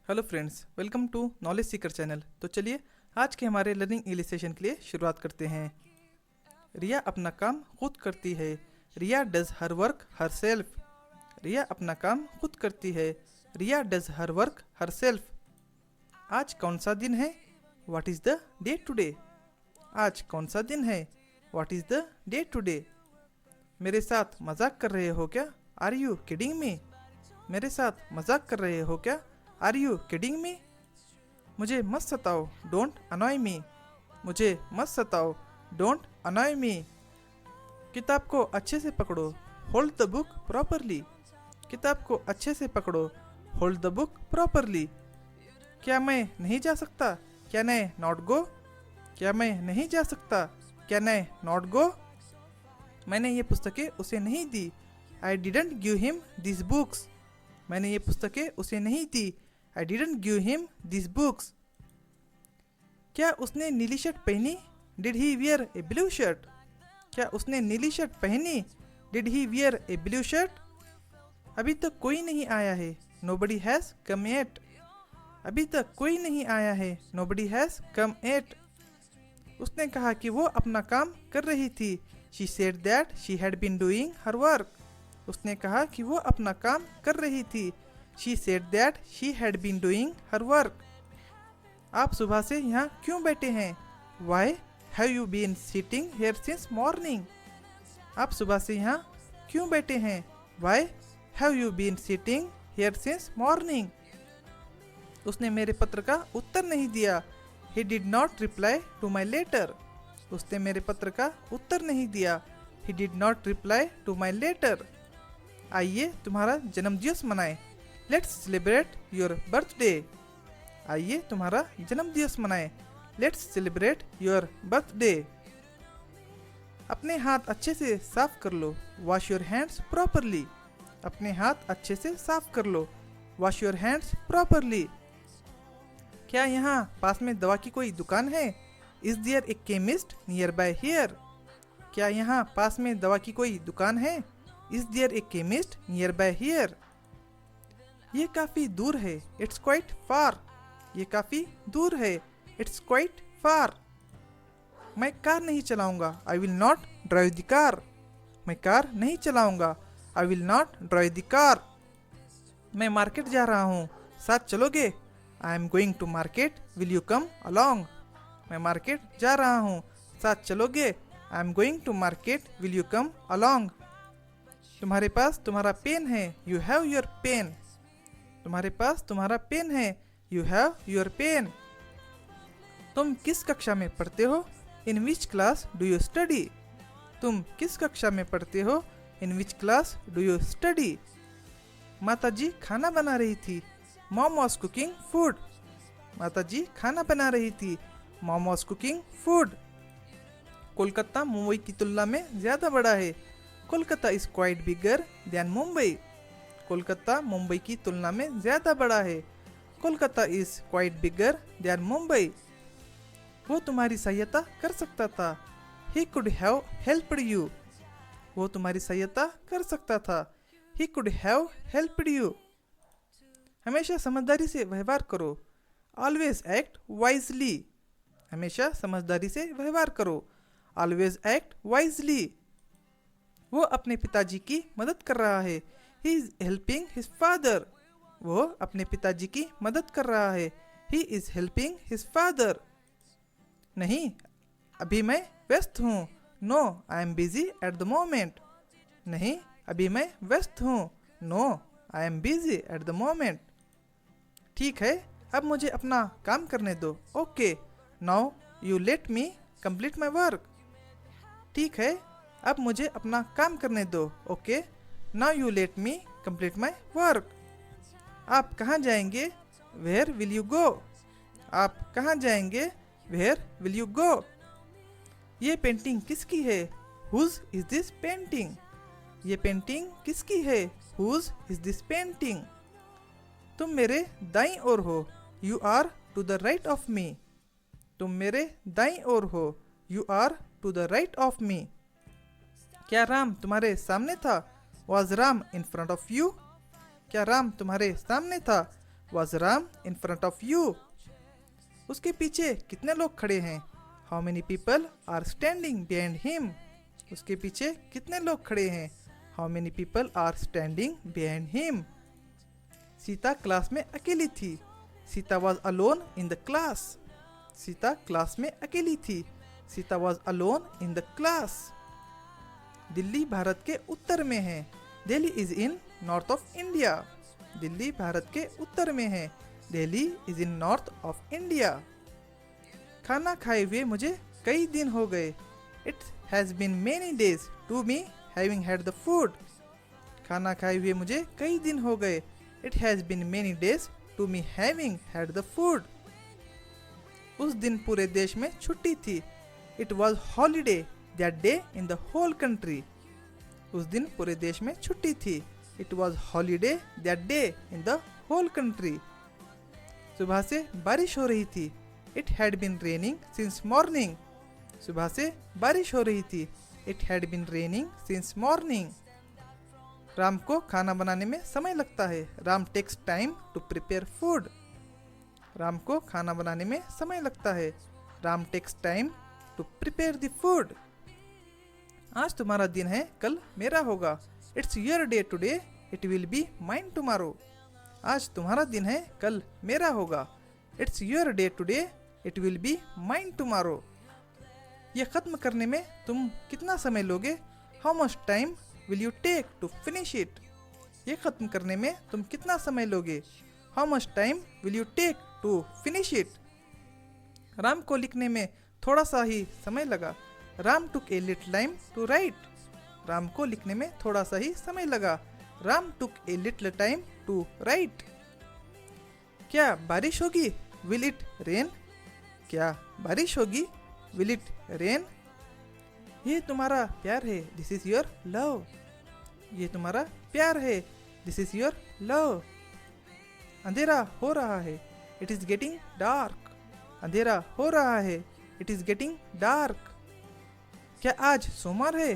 Hello friends, welcome to knowledge seeker channel. तो चलिए आज के हमारे लर्निंग इंग्लिश सेशन के लिए शुरुआत करते हैं। रिया अपना काम खुद करती है। Riya does her work herself. Riya अपना काम खुद करती है। Riya does her work herself. आज कौन सा दिन है? What is the day today? आज कौन सा दिन है? What is the day today? मेरे साथ मजाक कर रहे हो क्या? Are you kidding me? मेरे साथ मजाक कर रहे हो क्या? Are you kidding me? मुझे मत सताओ, डोंट अनॉय मी। मुझे मत सताओ, डोंट अनॉय मी। किताब को अच्छे से पकड़ो, होल्ड द बुक प्रॉपरली। किताब को अच्छे से पकड़ो, होल्ड द बुक प्रॉपरली। क्या मैं नहीं जा सकता? Can I not go? क्या मैं नहीं जा सकता? Can I not go? मैंने ये पुस्तकें उसे नहीं दी। I didn't give him this books. मैंने ये पुस्तकें उसे नहीं दी। I didn't give him this books. क्या उसने नीली शर्ट पहनी? Did he wear a blue shirt? क्या उसने नीली शर्ट पहनी? Did he wear a blue shirt? अभी तक कोई नहीं आया है। Nobody has come yet. अभी तक कोई नहीं आया है। Nobody has come yet. उसने कहा कि वो अपना काम कर रही थी। She said that she had been doing her work. उसने कहा कि वो अपना काम कर रही थी। She said that she had been doing her work. आप सुबह से यहाँ क्यों बैठे हैं? Why have you been sitting here since morning? आप सुबह से यहाँ क्यों बैठे हैं? Why have you been sitting here since morning? उसने मेरे पत्र का उत्तर नहीं दिया। He did not reply to my letter. उसने मेरे पत्र का उत्तर नहीं दिया। He did not reply to my letter. आइए तुम्हारा जन्मदिवस मनाएं। Let's celebrate your birthday. आइए तुम्हारा जन्मदिवस मनाएं। Let's celebrate your birthday. अपने हाथ अच्छे से साफ कर लो। Wash your hands properly. अपने हाथ अच्छे से साफ कर लो। Wash your hands properly. क्या यहाँ पास में दवा की कोई दुकान है? Is there a chemist nearby here? क्या यहाँ पास में दवा की कोई दुकान है? Is there a chemist nearby here? ये काफ़ी दूर है। It's quite far. ये काफ़ी दूर है। It's quite far. मैं कार नहीं चलाऊंगा। I will not drive the car. मैं कार नहीं चलाऊंगा। I will not drive the car. मैं मार्केट जा रहा हूँ, साथ चलोगे? I am going to market, will you come along? मैं मार्केट जा रहा हूँ, साथ चलोगे? I am going to market, will you come along? तुम्हारे पास तुम्हारा पेन है। You have your pen. तुम्हारे पास तुम्हारा पेन है। You have your pen. तुम किस कक्षा में पढ़ते हो? In which class do you study? तुम किस कक्षा में पढ़ते हो? In which class do you study? माता जी खाना बना रही थी। Mom was cooking food. माता जी खाना बना रही थी। Mom was cooking food. Kolkata Mumbai की तुलना में ज़्यादा बड़ा है। Kolkata is quite bigger than Mumbai. Kolkata Mumbai की तुलना में ज़्यादा बड़ा है। Kolkata is quite bigger than Mumbai. वो तुम्हारी सहायता कर सकता था। He could have helped you. वो तुम्हारी सहायता कर सकता था। He could have helped you. हमेशा समझदारी से व्यवहार करो। Always act wisely. हमेशा समझदारी से व्यवहार करो। Always act wisely. वो अपने पिताजी की मदद कर रहा है। He is helping his father. वो अपने पिताजी की मदद कर रहा है। He is helping his father. नहीं, अभी मैं व्यस्त हूँ। No, I am busy at the moment. नहीं, अभी मैं व्यस्त हूँ। No, I am busy at the moment. ठीक है, अब मुझे अपना काम करने दो। Okay, now you let me complete my work. ठीक है, अब मुझे अपना काम करने दो। Okay, now you let me complete my work. आप कहाँ जाएंगे? Where will you go? आप कहाँ जाएंगे? Where will you go? ये पेंटिंग किसकी है? Whose is this painting? ये पेंटिंग किसकी है? Whose is this painting? तुम मेरे दाईं ओर हो। You are to the right of me. तुम मेरे दाईं ओर हो। You are to the right of me. क्या राम तुम्हारे सामने था? Was Ram in front of you? क्या राम तुम्हारे सामने था? Was Ram in front of you? उसके पीछे कितने लोग खड़े हैं? How many people are standing behind him? उसके पीछे कितने लोग खड़े हैं? How many people are standing behind him? Sita class में अकेली थी. Sita was alone in the class. Sita class में अकेली थी. Sita was alone in the class. Delhi Bharat के उत्तर में है. Delhi is in north of India. Delhi Bharat के उत्तर में है. Delhi is in north of India. खाना खाए हुए मुझे कई दिन हो गए. It has been many days to me having had the food. खाना खाए हुए मुझे कई दिन हो गए. It has been many days to me having had the food. उस दिन पूरे देश में छुट्टी थी. It was holiday that day in the whole country. उस दिन पूरे देश में छुट्टी थी. It was holiday that day in the whole country. सुबह से बारिश हो रही थी. It had been raining since morning. सुबह से बारिश हो रही थी. It had been raining since morning. Ram को खाना बनाने में समय लगता है. Ram takes time to prepare food. Ram को खाना बनाने में समय लगता है. Ram takes time to prepare the food. आज तुम्हारा दिन है, कल मेरा होगा. It's your day today, it will be mine tomorrow. आज तुम्हारा दिन है, कल मेरा होगा. It's your day today, it will be mine tomorrow. ये ख़त्म करने में तुम कितना समय लोगे? How much time will you take to finish it. ये ख़त्म करने में तुम कितना समय लोगे? How much time will you take to finish it. Ram को लिखने में थोड़ा सा ही समय लगा. Ram took a little time to write. Ram को लिखने में थोड़ा सा ही समय लगा. Ram took a little time to write. क्या बारिश होगी? Will it rain. क्या बारिश होगी? Will it rain. ये तुम्हारा प्यार है. This is your love. ये तुम्हारा प्यार है. This is your love. अंधेरा हो रहा है. It is getting dark. अंधेरा हो रहा है. It is getting dark. क्या आज सोमवार है?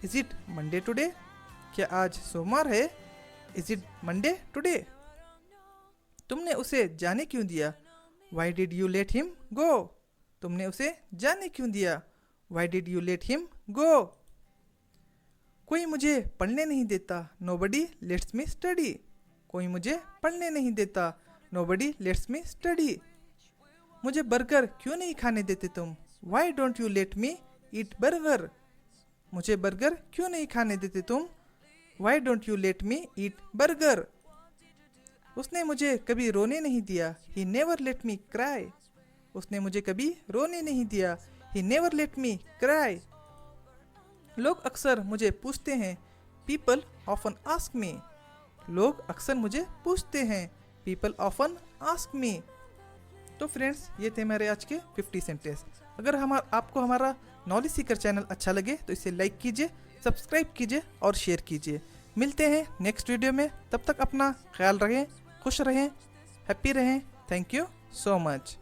Is it Monday today. क्या आज सोमवार है? Is it Monday today. तुमने उसे जाने क्यों दिया? Why did you let him go. तुमने उसे जाने क्यों दिया? Why did you let him go. कोई मुझे पढ़ने नहीं देता. Nobody let's me study. कोई मुझे पढ़ने नहीं देता. Nobody let's me study. मुझे बर्गर क्यों नहीं खाने देते तुम? Why don't you let me eat burger. मुझे बर्गर क्यों नहीं खाने देते तुम? Why don't you let me eat burger. उसने मुझे कभी रोने नहीं दिया. He never let me cry. उसने मुझे कभी रोने नहीं दिया. He never let me cry. लोग अक्सर मुझे पूछते हैं. People often ask me. लोग अक्सर मुझे पूछते हैं. People often ask me. तो फ्रेंड्स, ये थे मेरे आज के 50 सेंटेंस. अगर आपको हमारा नॉलेज सीकर चैनल अच्छा लगे तो इसे लाइक कीजिए, सब्सक्राइब कीजिए और शेयर कीजिए. मिलते हैं नेक्स्ट वीडियो में. तब तक अपना ख्याल रखें, खुश रहें, हैप्पी रहें. Thank you so much.